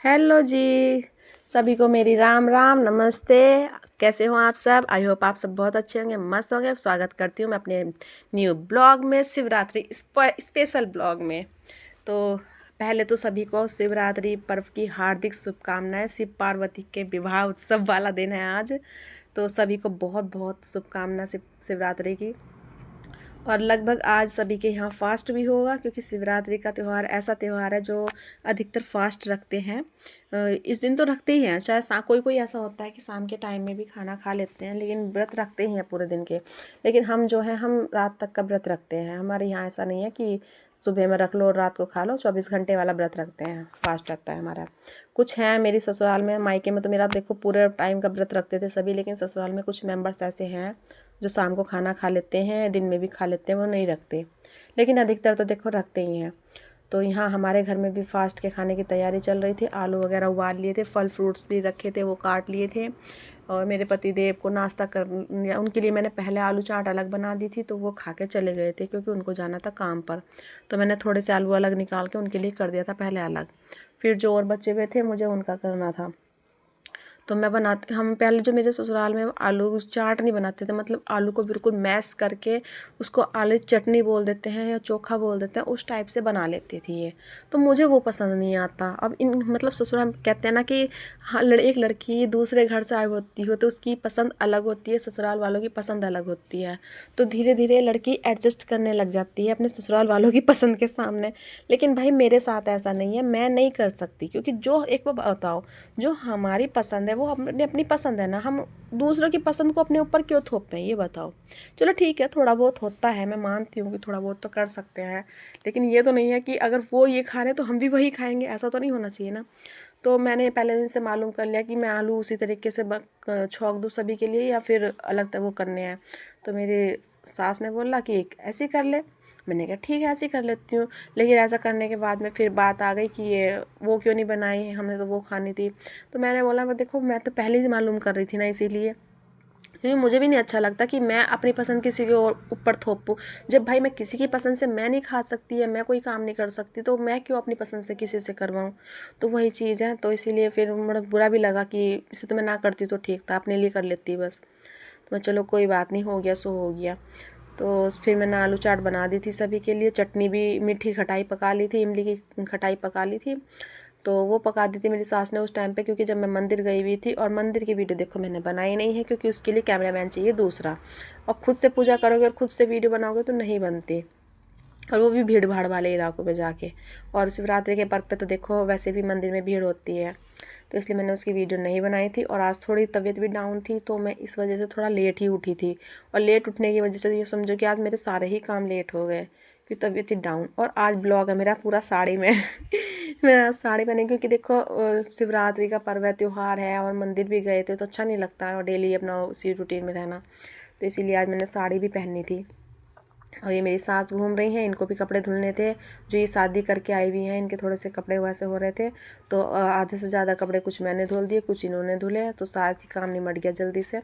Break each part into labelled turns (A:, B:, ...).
A: Hello जी, सभी को मेरी राम राम नमस्ते। कैसे हो आप सब? आई होप आप सब बहुत अच्छे होंगे, मस्त होंगे। स्वागत करती हूँ मैं अपने न्यू ब्लॉग में, शिवरात्रि स्पेशल ब्लॉग में। तो पहले तो सभी को शिवरात्रि पर्व की हार्दिक शुभकामनाएं। शिव पार्वती के विवाह उत्सव वाला दिन है आज, तो सभी को बहुत बहुत शुभकामना शिवरात्रि की। और लगभग आज सभी के यहाँ फास्ट भी होगा, क्योंकि शिवरात्रि का त्यौहार ऐसा त्यौहार है जो अधिकतर फास्ट रखते हैं। इस दिन तो रखते ही हैं, चाहे कोई कोई ऐसा होता है कि शाम के टाइम में भी खाना खा लेते हैं, लेकिन व्रत रखते ही हैं पूरे दिन के। लेकिन हम जो है हम रात तक का व्रत रखते हैं। हमारे यहाँ ऐसा नहीं है कि सुबह में रख लो और रात को खा लो, 24 घंटे वाला व्रत रखते हैं, फास्ट रहता है हमारा। कुछ हैं मेरी ससुराल में, मायके में तो मेरा देखो पूरे टाइम का व्रत रखते थे सभी, लेकिन ससुराल में कुछ मेंबर्स ऐसे हैं जो शाम को खाना खा लेते हैं, दिन में भी खा लेते हैं, वो नहीं रखते। लेकिन अधिकतर तो देखो रखते ही हैं। तो यहाँ हमारे घर में भी फास्ट के खाने की तैयारी चल रही थी। आलू वगैरह उबाल लिए थे, फल फ्रूट्स भी रखे थे, वो काट लिए थे। और मेरे पति देव को नाश्ता कर, उनके लिए मैंने पहले आलू चाट अलग बना दी थी, तो वो खा के चले गए थे क्योंकि उनको जाना था काम पर। तो मैंने थोड़े से आलू अलग निकाल के उनके लिए कर दिया था पहले अलग। फिर जो और बचे हुए थे मुझे उनका करना था। तो हम पहले जो मेरे ससुराल में आलू चाट नहीं बनाते थे, मतलब आलू को बिल्कुल मैश करके उसको आलू चटनी बोल देते हैं या चोखा बोल देते हैं, उस टाइप से बना लेती थी ये। तो मुझे वो पसंद नहीं आता। अब इन मतलब ससुराल में कहते हैं ना कि हाँ, एक लड़की दूसरे घर से आई होती हो तो उसकी पसंद अलग होती है, ससुराल वालों की पसंद अलग होती है। तो धीरे धीरे लड़की एडजस्ट करने लग जाती है अपने ससुराल वालों की पसंद के सामने। लेकिन भाई मेरे साथ ऐसा नहीं है, मैं नहीं कर सकती, क्योंकि जो एक बार बताओ, जो हमारी पसंद है वो अपनी अपनी पसंद है ना, हम दूसरों की पसंद को अपने ऊपर क्यों थोप रहे हैं, ये बताओ। चलो ठीक है, थोड़ा बहुत होता है, मैं मानती हूँ कि थोड़ा बहुत तो कर सकते हैं, लेकिन ये तो नहीं है कि अगर वो ये खा रहे हैं तो हम भी वही खाएंगे, ऐसा तो नहीं होना चाहिए ना। तो मैंने पहले दिन से मालूम कर लिया कि मैं आलू उसी तरीके से छौंक दूँ सभी के लिए या फिर अलग वो करने हैं। तो मेरे सास ने बोला कि एक ऐसे कर ले। मैंने कहा ठीक है ऐसे ही कर लेती हूँ। लेकिन ऐसा करने के बाद में फिर बात आ गई कि ये वो क्यों नहीं बनाई, हमने तो वो खानी थी। तो मैंने बोला देखो मैं तो पहले ही मालूम कर रही थी ना, इसीलिए। क्योंकि मुझे भी नहीं अच्छा लगता कि मैं अपनी पसंद किसी के ऊपर थोपूँ। जब भाई मैं किसी की पसंद से मैं नहीं खा सकती या मैं कोई काम नहीं कर सकती, तो मैं क्यों अपनी पसंद से किसी से करवाऊँ। तो वही चीज़ है। तो इसीलिए फिर मुझे बुरा भी लगा कि इसे तो मैं ना करती तो ठीक था, अपने लिए कर लेती बस। तो मैं चलो कोई बात नहीं, हो गया सो हो गया। तो फिर मैंने आलू चाट बना दी थी सभी के लिए। चटनी भी, मीठी खटाई पका ली थी, इमली की खटाई पका ली थी। तो वो पका दी थी मेरी सास ने उस टाइम पे, क्योंकि जब मैं मंदिर गई हुई थी। और मंदिर की वीडियो देखो मैंने बनाई नहीं है, क्योंकि उसके लिए कैमरामैन चाहिए दूसरा। और खुद से पूजा करोगे और खुद से वीडियो बनाओगे तो नहीं बनती, और वो भी भीड़ भाड़ वाले इलाकों पे जाके। और शिवरात्रि के पर्व पे तो देखो वैसे भी मंदिर में भीड़ होती है, तो इसलिए मैंने उसकी वीडियो नहीं बनाई थी। और आज थोड़ी तबीयत भी डाउन थी, तो मैं इस वजह से थोड़ा लेट ही उठी थी। और लेट उठने की वजह से ये समझो कि आज मेरे सारे ही काम लेट हो गए, क्योंकि तबीयत थी डाउन। और आज ब्लॉग है मेरा पूरा साड़ी में मैं आज साड़ी पहनी, क्योंकि देखो शिवरात्रि का पर्व है, त्यौहार है, और मंदिर भी गए थे तो अच्छा नहीं लगता है और डेली अपना उसी रूटीन में रहना। तो इसीलिए आज मैंने साड़ी भी पहनी थी। और ये मेरी सास घूम रही हैं, इनको भी कपड़े धुलने थे। जो ये शादी करके आई हुई हैं, इनके थोड़े से कपड़े वैसे हो रहे थे, तो आधे से ज़्यादा कपड़े कुछ मैंने धुल दिए, कुछ इन्होंने धुले, तो साथ ही काम निमट गया जल्दी से।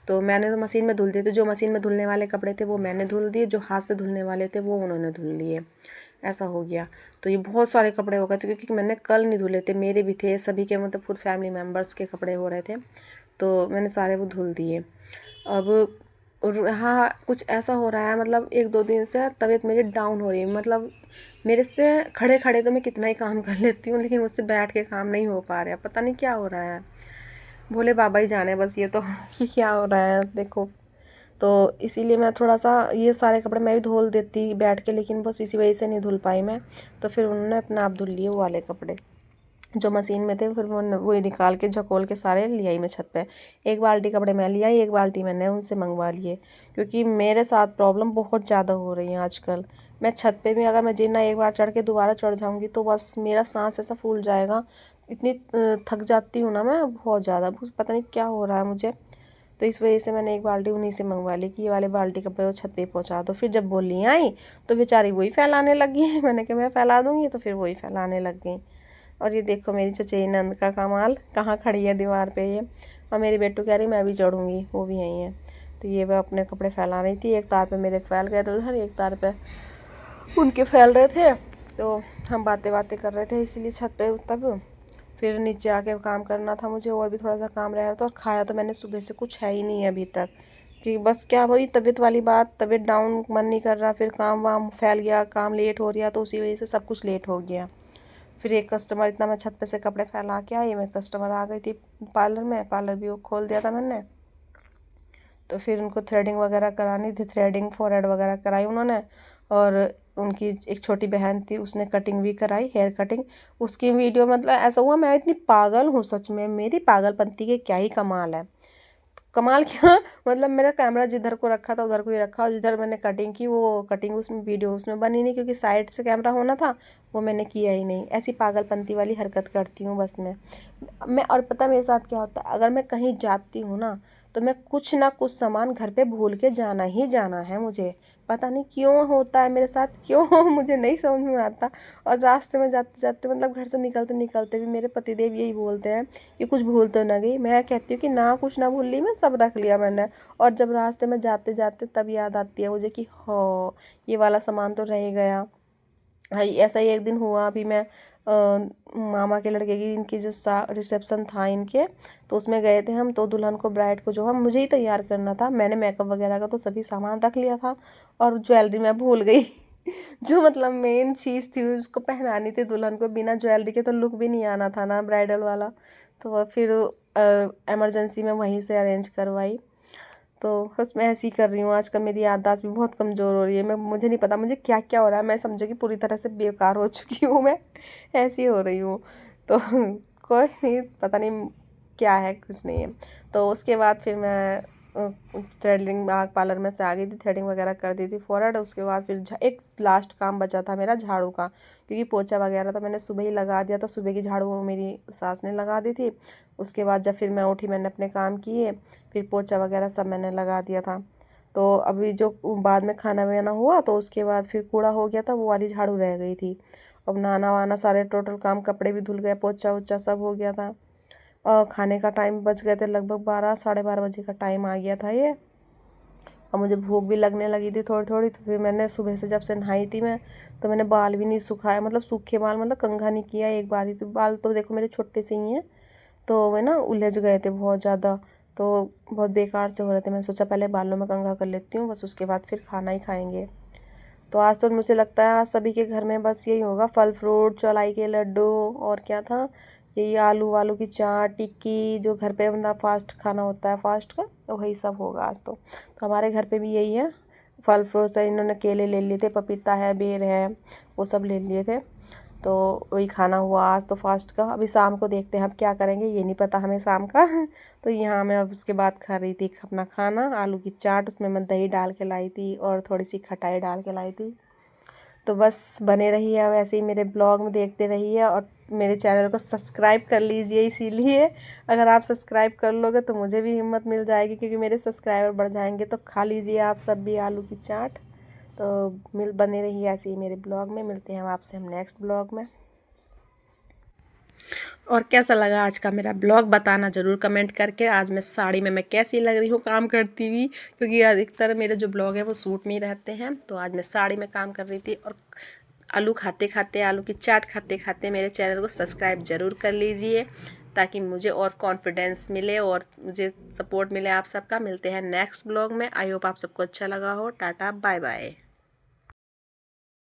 A: तो मैंने तो मशीन में धुल दिए थे, जो मशीन में धुलने वाले कपड़े थे वो मैंने धुल दिए, जो हाथ से धुलने वाले थे वो उन्होंने धुल लिए, ऐसा हो गया। तो ये बहुत सारे कपड़े हो गए थे, क्योंकि मैंने कल नहीं धुले थे, मेरे भी थे, सभी के मतलब फुल फैमिली मेम्बर्स के कपड़े हो रहे थे, तो मैंने सारे वो धुल दिए। अब और हाँ, कुछ ऐसा हो रहा है, मतलब 1-2 दिन से तबीयत मेरी डाउन हो रही है। मतलब मेरे से खड़े खड़े तो मैं कितना ही काम कर लेती हूँ, लेकिन मुझसे बैठ के काम नहीं हो पा रहा है, पता नहीं क्या हो रहा है। भोले बाबा ही जाने बस ये तो कि क्या हो रहा है देखो। तो इसीलिए मैं थोड़ा सा ये सारे कपड़े मैं भी धुल देती बैठ के, लेकिन बस इसी वजह से नहीं धुल पाई मैं। तो फिर उन्होंने अपने आप धुल लिए वो वाले कपड़े जो मशीन में थे, फिर वो निकाल के झकोल के सारे ले आई मैं छत पे। एक बाल्टी कपड़े मैं ले आई, एक बाल्टी मैंने उनसे मंगवा लिए, क्योंकि मेरे साथ प्रॉब्लम बहुत ज़्यादा हो रही है आजकल। मैं छत पे भी अगर मैं जीना एक बार चढ़ के दोबारा चढ़ जाऊँगी तो बस मेरा सांस ऐसा फूल जाएगा, इतनी थक जाती हूँ ना मैं बहुत ज़्यादा, पता नहीं क्या हो रहा है मुझे। तो इस वजह से मैंने एक बाल्टी उन्हीं से मंगवा ली कि ये वाले बाल्टी कपड़े वो छत पे पहुँचा दो। फिर जब बोली आई तो बेचारी वही फैलाने लग गई। मैंने कहा मैं फैला दूँगी, तो फिर वही फैलाने लग गई। और ये देखो मेरी चचेरी नंद का कमाल, कहाँ खड़ी है दीवार पे ये। और मेरी बेटू कह रही मैं भी चढ़ूँगी, वो भी यहीं है। तो ये वह अपने कपड़े फैला रही थी, एक तार पे मेरे फैल गए थे उधर, एक तार पे उनके फैल रहे थे। तो हम बातें बातें कर रहे थे इसीलिए छत पे। तब फिर नीचे आके काम करना था मुझे, और भी थोड़ा सा काम रह रहा था। और खाया तो मैंने सुबह से कुछ है ही नहीं अभी तक, कि बस क्या वही तबीयत वाली बात, तबीयत डाउन, मन नहीं कर रहा। फिर काम वाम फैल गया, काम लेट हो गया, तो उसी वजह से सब कुछ लेट हो गया। फिर एक कस्टमर, इतना मैं छत पे से कपड़े फैला के आई, मैं कस्टमर आ गई थी पार्लर में, पार्लर भी वो खोल दिया था मैंने। तो फिर उनको थ्रेडिंग वगैरह करानी थी, थ्रेडिंग फोरहेड वगैरह कराई उन्होंने। और उनकी एक छोटी बहन थी, उसने कटिंग भी कराई, हेयर कटिंग। उसकी वीडियो, मतलब ऐसा हुआ मैं इतनी पागल हूँ सच में, मेरी पागलपंती के क्या ही कमाल है। कमाल क्या, मतलब मेरा कैमरा जिधर को रखा था उधर को ही रखा, और जिधर मैंने कटिंग की वो कटिंग उसमें वीडियो उसमें बनी नहीं, क्योंकि साइड से कैमरा होना था, वो मैंने किया ही नहीं। ऐसी पागलपंती वाली हरकत करती हूँ बस मैं। और पता मेरे साथ क्या होता है, अगर मैं कहीं जाती हूँ ना, तो मैं कुछ ना कुछ सामान घर पे भूल के जाना ही जाना है मुझे। पता नहीं क्यों होता है मेरे साथ, क्यों मुझे नहीं समझ में आता। और रास्ते में जाते जाते, मतलब घर से निकलते निकलते भी मेरे पतिदेव यही बोलते हैं कि कुछ भूल तो ना गई। मैं कहती हूँ कि ना कुछ ना भूल ली, मैं सब रख लिया मैंने। और जब रास्ते में जाते जाते तब याद आती है मुझे कि हो, ये वाला सामान तो रह गया। हाँ, ऐसा ही एक दिन हुआ। अभी मैं मामा के लड़के की, इनकी जो रिसेप्शन था इनके, तो उसमें गए थे हम। तो दुल्हन को, ब्राइड को जो हम, मुझे ही तैयार करना था। मैंने मेकअप वगैरह का तो सभी सामान रख लिया था, और ज्वेलरी मैं भूल गई। जो मतलब मेन चीज़ थी उसको पहनानी थी दुल्हन को, बिना ज्वेलरी के तो लुक भी नहीं आना था ना ब्राइडल वाला। तो फिर इमरजेंसी में वहीं से अरेंज करवाई। तो बस मैं ऐसे ही कर रही हूँ आजकल, मेरी याददाश्त भी बहुत कमज़ोर हो रही है। मुझे नहीं पता मुझे क्या क्या हो रहा है, मैं समझो कि पूरी तरह से बेकार हो चुकी हूँ मैं। ऐसी हो रही हूँ। तो कोई नहीं, पता नहीं क्या है, कुछ नहीं है। तो उसके बाद फिर मैं थ्रेडिंग पार्लर में से आ गई थी, थ्रेडिंग वगैरह कर दी थी फॉरवर्ड। उसके बाद फिर एक लास्ट काम बचा था मेरा झाड़ू का, क्योंकि पोछा वगैरह तो मैंने सुबह ही लगा दिया था, सुबह की झाड़ू मेरी सास ने लगा दी थी। उसके बाद जब फिर मैं उठी, मैंने अपने काम किए, फिर पोछा वगैरह सब मैंने लगा दिया था। तो अभी जो बाद में खाना वाना हुआ, तो उसके बाद फिर कूड़ा हो गया था, वो वाली झाड़ू रह गई थी। अब नहाना वाना सारे टोटल काम, कपड़े भी धुल गए, पोछा वोछा सब हो गया था। और खाने का टाइम बच गए थे, लगभग 12 साढ़े 12 बजे का टाइम आ गया था ये। और मुझे भूख भी लगने लगी थी थोड़ी थोड़ी। तो फिर मैंने सुबह से, जब से नहाई थी मैं, तो मैंने बाल भी नहीं सुखाया, मतलब सूखे बाल, मतलब कंघा नहीं किया एक बार ही। तो बाल तो देखो मेरे छोटे से ही हैं, तो वे ना उलझ गए थे बहुत ज़्यादा, तो बहुत बेकार से हो रहे थे। मैंने सोचा पहले बालों में कंघा कर लेती हूँ, बस उसके बाद फिर खाना ही खाएंगे। तो आज तो मुझे लगता है आज सभी के घर में बस यही होगा, फल फ्रूट, चौलाई के लड्डू, और क्या था, यही आलू वालू की चाट, टिक्की, जो घर पे बंदा फास्ट खाना होता है फास्ट का, तो वही सब होगा आज तो हमारे घर पे भी यही है। फल फ्रूट से इन्होंने केले ले लिए थे, पपीता है, बेर है, वो सब ले लिए थे। तो वही खाना हुआ आज तो फास्ट का। अभी शाम को देखते हैं अब क्या करेंगे, ये नहीं पता हमें शाम का। तो यहाँ मैं अब उसके बाद खा रही थी अपना खाना, आलू की चाट, उसमें मैं दही डाल के लाई थी और थोड़ी सी खटाई डाल के लाई थी। तो बस बने रहिए, अब ऐसे ही मेरे ब्लॉग में देखते रहिए, और मेरे चैनल को सब्सक्राइब कर लीजिए। इसीलिए अगर आप सब्सक्राइब कर लोगे तो मुझे भी हिम्मत मिल जाएगी, क्योंकि मेरे सब्सक्राइबर बढ़ जाएंगे। तो खा लीजिए आप सब भी आलू की चाट। तो बने रहिए ऐसे ही मेरे ब्लॉग में। मिलते हैं आपसे हम नेक्स्ट ब्लॉग में। और कैसा लगा आज का मेरा ब्लॉग, बताना ज़रूर कमेंट करके। आज मैं साड़ी में मैं कैसी लग रही हूँ काम करती हुई, क्योंकि अधिकतर मेरे जो ब्लॉग है वो सूट में ही रहते हैं। तो आज मैं साड़ी में काम कर रही थी, और आलू खाते खाते, आलू की चाट खाते खाते मेरे चैनल को सब्सक्राइब ज़रूर कर लीजिए, ताकि मुझे और कॉन्फिडेंस मिले और मुझे सपोर्ट मिले आप सबका। मिलते हैं नेक्स्ट ब्लॉग में। आई होप आप सबको अच्छा लगा हो। Ta ta bye bye.